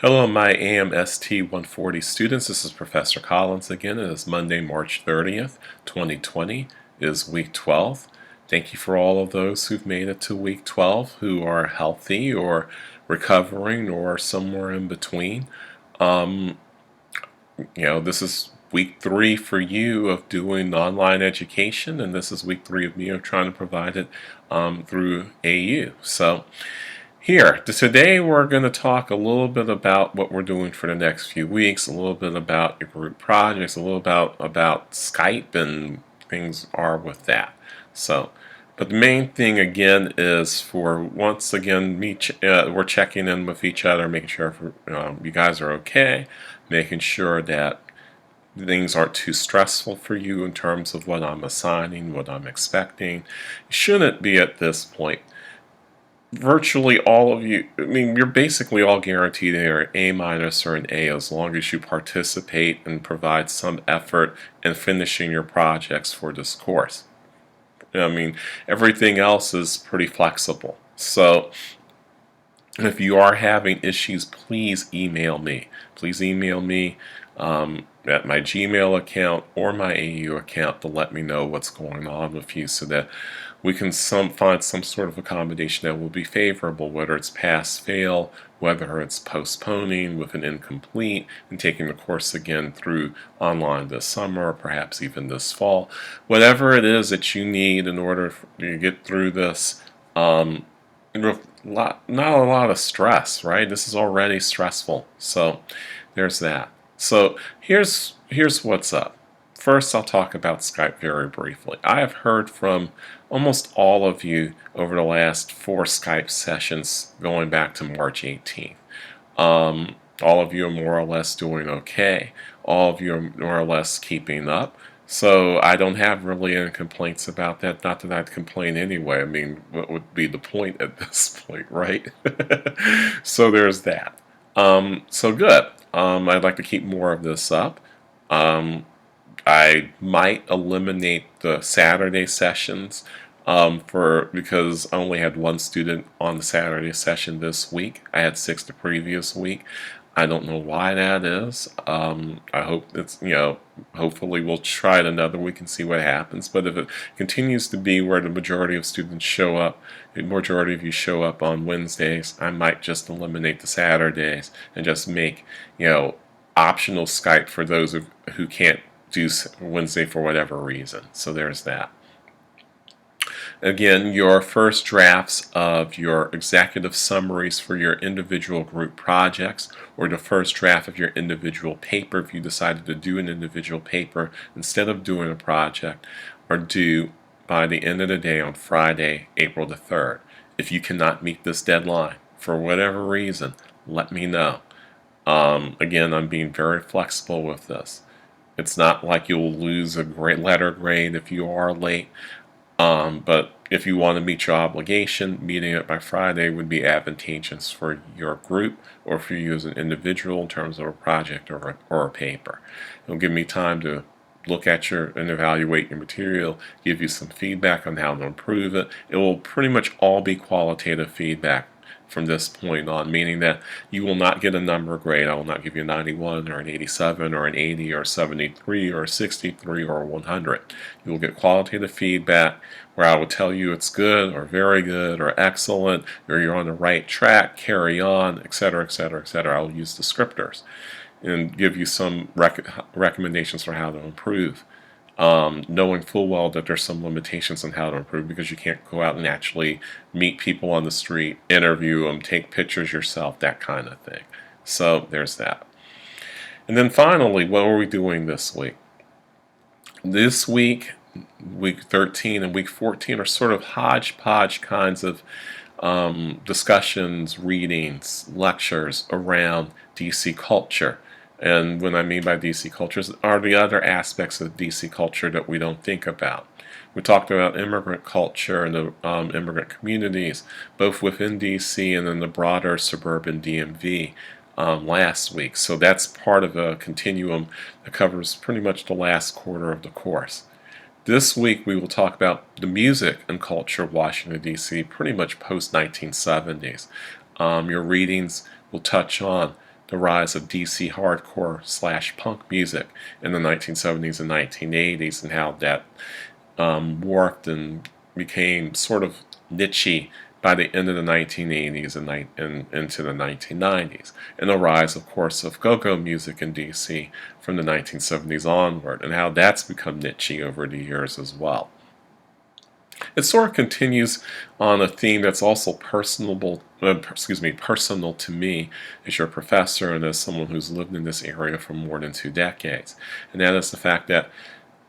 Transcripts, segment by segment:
Hello, my AMST 140 students. This is Professor Collins again. It is Monday, March 30th, 2020. It is week 12. Thank you for all of those who've made it to week 12 who are healthy or recovering or somewhere in between. This is week 3 for you of doing online education, and this is week 3 of me of trying to provide it through AU. So, today we're going to talk a little bit about what we're doing for the next few weeks, a little bit about your group projects, a little about Skype and things are with that. But the main thing again is for once again we're checking in with each other, making sure you guys are okay, making sure that things aren't too stressful for you in terms of what I'm assigning, what I'm expecting. You shouldn't be at this point. Virtually all of you, you're basically all guaranteed either an A minus or an A as long as you participate and provide some effort in finishing your projects for this course. Everything else is pretty flexible. So if you are having issues, please email me. Please email me at my Gmail account or my AU account to let me know what's going on with you so that we can find some sort of accommodation that will be favorable, whether it's pass-fail, whether it's postponing with an incomplete and taking the course again through online this summer or perhaps even this fall. Whatever it is that you need in order to get through this, not a lot of stress, right? This is already stressful. So there's that. So here's what's up. First, I'll talk about Skype very briefly. I have heard from almost all of you over the last 4 Skype sessions going back to March 18th. All of you are more or less doing okay. All of you are more or less keeping up. So I don't have really any complaints about that. Not that I'd complain anyway. What would be the point at this point, right? So there's that. So good. I'd like to keep more of this up. I might eliminate the Saturday sessions because I only had 1 student on the Saturday session this week. I had 6 the previous week. I don't know why that is. I hope it's, hopefully we'll try it another week and see what happens. But if it continues to be where the majority of students show up, the majority of you show up on Wednesdays, I might just eliminate the Saturdays and just make, optional Skype for those who can't do Wednesday for whatever reason. So there's that. Again, your first drafts of your executive summaries for your individual group projects, or the first draft of your individual paper if you decided to do an individual paper instead of doing a project, are due by the end of the day on Friday, April the 3rd. If you cannot meet this deadline for whatever reason, let me know. Again, I'm being very flexible with this. It's not like you'll lose a great letter grade if you are late, but if you want to meet your obligation, meeting it by Friday would be advantageous for your group or for you as an individual in terms of a project or a paper. It'll give me time to look at and evaluate your material, give you some feedback on how to improve it. It will pretty much all be qualitative feedback from this point on, meaning that you will not get a number grade. I will not give you a 91 or an 87 or an 80 or 73 or 63 or 100. You will get qualitative feedback where I will tell you it's good or very good or excellent or you're on the right track, carry on, etc., etc., etc. I will use descriptors and give you some recommendations for how to improve. Knowing full well that there's some limitations on how to improve because you can't go out and actually meet people on the street, interview them, take pictures yourself, that kind of thing. So there's that. And then finally, what are we doing this week? This week, week 13 and week 14 are sort of hodgepodge kinds of discussions, readings, lectures around DC culture. And what I mean by DC cultures are the other aspects of DC culture that we don't think about. We talked about immigrant culture and the immigrant communities, both within DC and in the broader suburban DMV last week. So that's part of a continuum that covers pretty much the last quarter of the course. This week we will talk about the music and culture of Washington, D.C., pretty much post-1970s. Your readings will touch on the rise of DC hardcore / punk music in the 1970s and 1980s, and how that morphed and became sort of niche by the end of the 1980s and into the 1990s, and the rise, of course, of go-go music in DC from the 1970s onward, and how that's become niche over the years as well. It sort of continues on a theme that's also personal to me as your professor and as someone who's lived in this area for more than 2 decades, and that is the fact that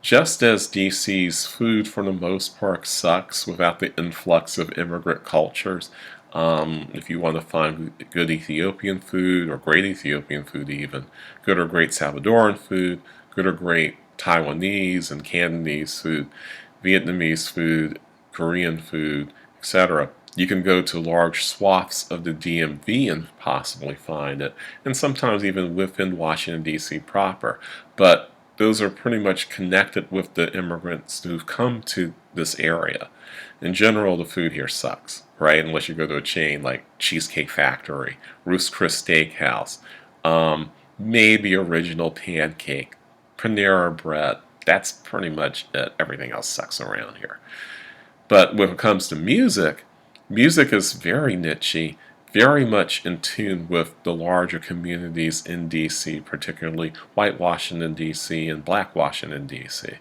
just as DC's food for the most part sucks without the influx of immigrant cultures, if you want to find good Ethiopian food, or great Ethiopian food even, good or great Salvadoran food, good or great Taiwanese and Cantonese food, Vietnamese food, Korean food, etc., you can go to large swaths of the DMV and possibly find it, and sometimes even within Washington, D.C. proper. But those are pretty much connected with the immigrants who've come to this area. In general, the food here sucks, right? Unless you go to a chain like Cheesecake Factory, Ruth's Chris Steakhouse, maybe Original Pancake, Panera Bread. That's pretty much it. Everything else sucks around here. But when it comes to music, music is very niche, very much in tune with the larger communities in D.C., particularly white Washington, D.C. and black Washington, D.C.,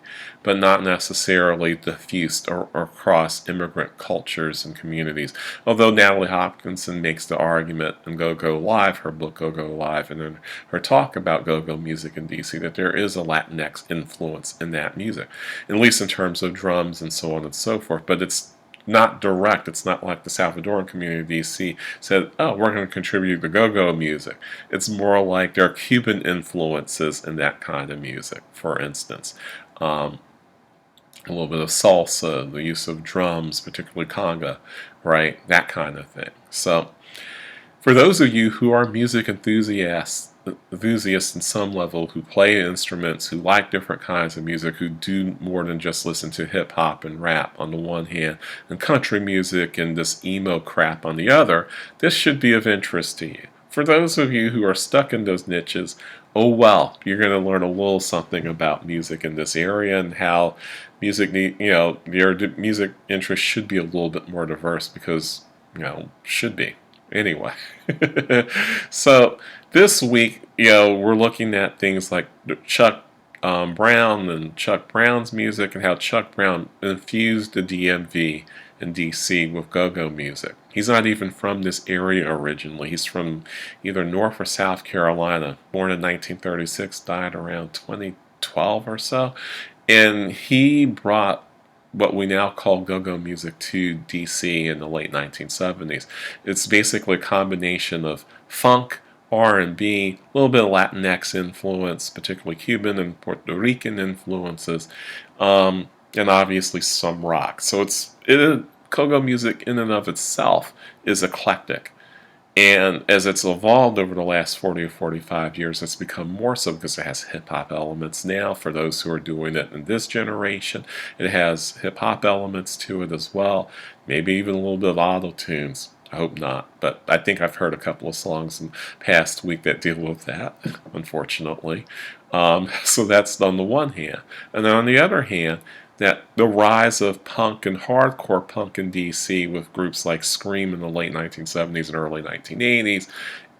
but not necessarily diffused or across immigrant cultures and communities. Although Natalie Hopkinson makes the argument in Go-Go Live, her book Go-Go Live, and in her talk about go-go music in D.C., that there is a Latinx influence in that music, at least in terms of drums and so on and so forth, but it's not direct. It's not like the Salvadoran community of D.C. said, oh, we're going to contribute to go-go music. It's more like there are Cuban influences in that kind of music, for instance. A little bit of salsa, the use of drums, particularly conga, right? That kind of thing. So, for those of you who are music enthusiasts in some level, who play instruments, who like different kinds of music, who do more than just listen to hip-hop and rap on the one hand, and country music and this emo crap on the other, this should be of interest to you. For those of you who are stuck in those niches, oh well, you're going to learn a little something about music in this area and how music, your music interests should be a little bit more diverse because, should be. Anyway, so this week, we're looking at things like Chuck Brown and Chuck Brown's music, and how Chuck Brown infused the DMV in DC with go-go music. He's not even from this area originally. He's from either North or South Carolina, born in 1936, died around 2012 or so, and he brought what we now call go-go music to DC in the late 1970s. It's basically a combination of funk, R&B, a little bit of Latinx influence, particularly Cuban and Puerto Rican influences, and obviously some rock. So go-go music in and of itself is eclectic. And as it's evolved over the last 40 or 45 years, it's become more so because it has hip-hop elements now for those who are doing it in this generation. It has hip-hop elements to it as well, maybe even a little bit of auto-tunes. I hope not, but I think I've heard a couple of songs in the past week that deal with that, unfortunately. So that's on the one hand. And then on the other hand, that the rise of punk and hardcore punk in DC with groups like Scream in the late 1970s and early 1980s,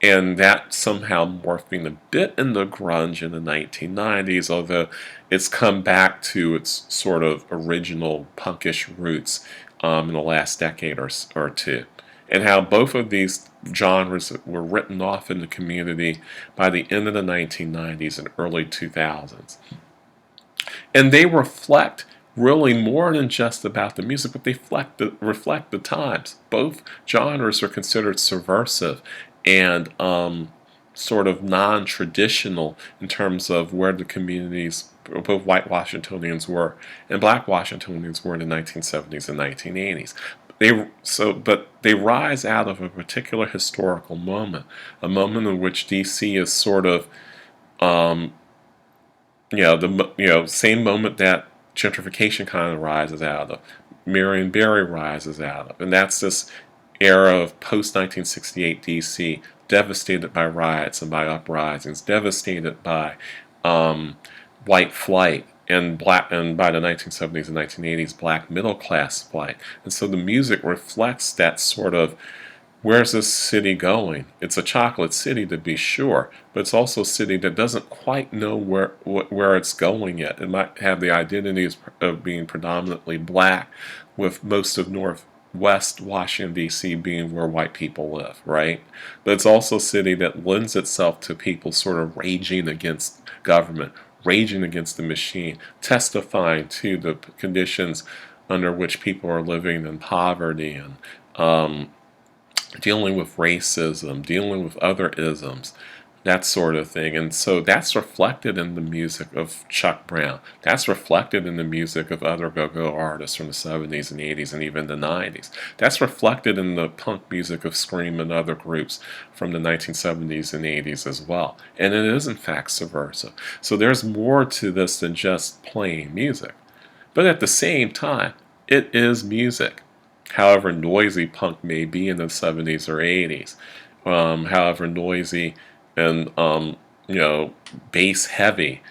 and that somehow morphing a bit into grunge in the 1990s, although it's come back to its sort of original punkish roots in the last decade or two. And how both of these genres were written off in the community by the end of the 1990s and early 2000s. And they reflect really more than just about the music, but they reflect the times. Both genres are considered subversive and sort of non-traditional in terms of where the communities, both white Washingtonians were and black Washingtonians were in the 1970s and 1980s. But they rise out of a particular historical moment, a moment in which DC is sort of, same moment that gentrification kind of rises out of, Marion Barry rises out of, and that's this era of post-1968 DC, devastated by riots and by uprisings, devastated by white flight and by the 1970s and 1980s, black middle class flight. And so the music reflects that sort of, where's this city going? It's a chocolate city, to be sure, but it's also a city that doesn't quite know where it's going yet. It might have the identity of being predominantly black, with most of Northwest Washington, D.C. being where white people live, right? But it's also a city that lends itself to people sort of raging against government, raging against the machine, testifying to the conditions under which people are living in poverty, and dealing with racism, dealing with other isms, that sort of thing. And so that's reflected in the music of Chuck Brown. That's reflected in the music of other go-go artists from the 70s and 80s and even the 90s. That's reflected in the punk music of Scream and other groups from the 1970s and 80s as well. And it is in fact subversive. So there's more to this than just playing music. But at the same time, it is music. However noisy punk may be in the 70s or 80s, however noisy and bass heavy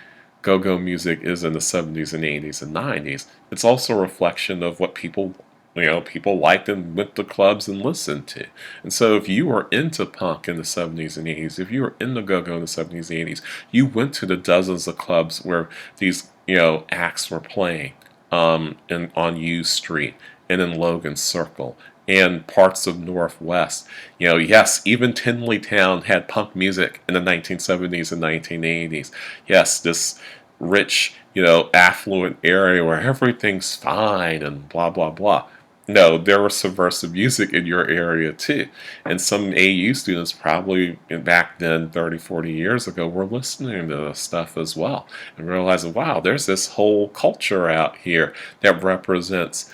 go-go music is in the 70s and 80s and 90s, it's also a reflection of what people liked and went to clubs and listened to. And so if you were into punk in the 70s and 80s, if you were into go-go in the 70s and 80s, you went to the dozens of clubs where these acts were playing on U Street and in Logan Circle and parts of Northwest. Yes, even Tinleytown had punk music in the 1970s and 1980s. Yes, this rich, affluent area where everything's fine and blah, blah, blah. No, there was subversive music in your area too. And some AU students probably back then, 30, 40 years ago, were listening to this stuff as well and realizing, wow, there's this whole culture out here that represents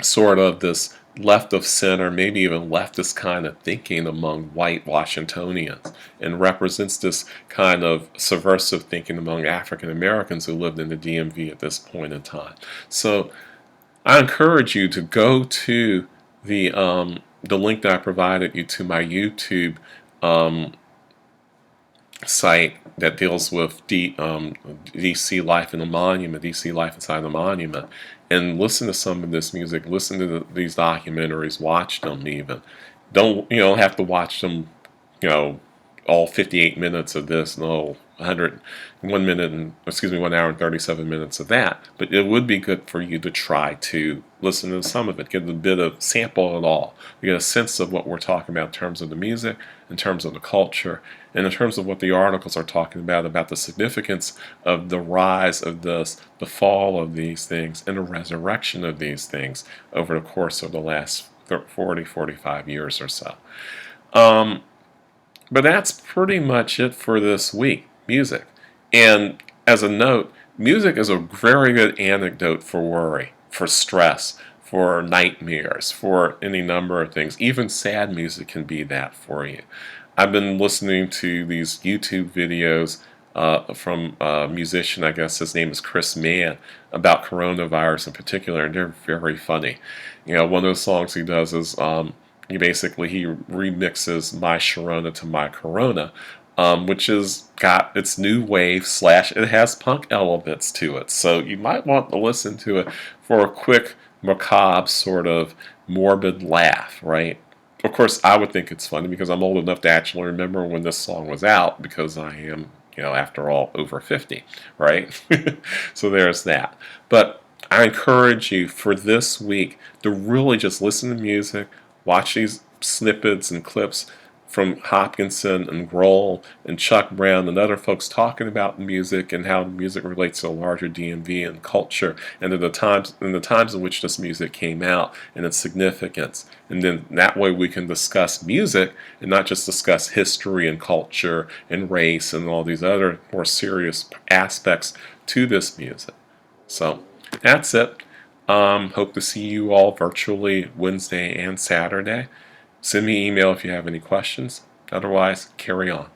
sort of this left of center, maybe even leftist kind of thinking among white Washingtonians, and represents this kind of subversive thinking among African Americans who lived in the DMV at this point in time. So I encourage you to go to the link that I provided you to my YouTube site that deals with DC life in the monument, DC life inside the monument, and listen to some of this music, listen to these documentaries, watch them even. Don't have to watch them, all 58 minutes of this, no, 1 hour and 37 minutes of that. But it would be good for you to try to listen to some of it, get a bit of sample of it all. You get a sense of what we're talking about in terms of the music, in terms of the culture, and in terms of what the articles are talking about the significance of the rise of this, the fall of these things, and the resurrection of these things over the course of the last 40, 45 years or so. But that's pretty much it for this week, music. And as a note, music is a very good antidote for worry, for stress, for nightmares, for any number of things. Even sad music can be that for you. I've been listening to these YouTube videos from a musician, I guess his name is Chris Mann, about coronavirus in particular, and they're very funny. One of those songs he does is he remixes My Sharona to My Corona, which has got its new wave / it has punk elements to it. So you might want to listen to it for a quick, macabre, sort of morbid laugh, right? Of course, I would think it's funny because I'm old enough to actually remember when this song was out, because I am, after all, over 50, right? So there's that. But I encourage you for this week to really just listen to music, watch these snippets and clips from Hopkinson and Grohl and Chuck Brown and other folks talking about music and how music relates to a larger DMV and culture, and the times in which this music came out and its significance. And then that way we can discuss music and not just discuss history and culture and race and all these other more serious aspects to this music. So that's it. Hope to see you all virtually Wednesday and Saturday. Send me an email if you have any questions. Otherwise, carry on.